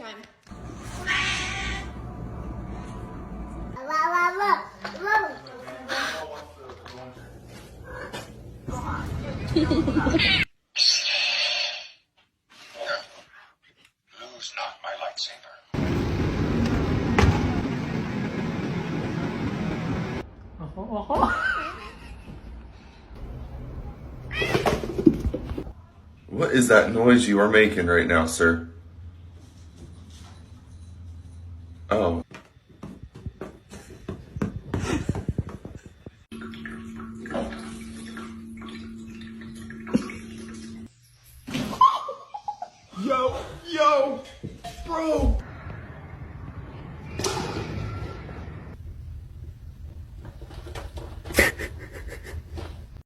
time. Lose not my lightsaber. What is that noise you are making right now, sir?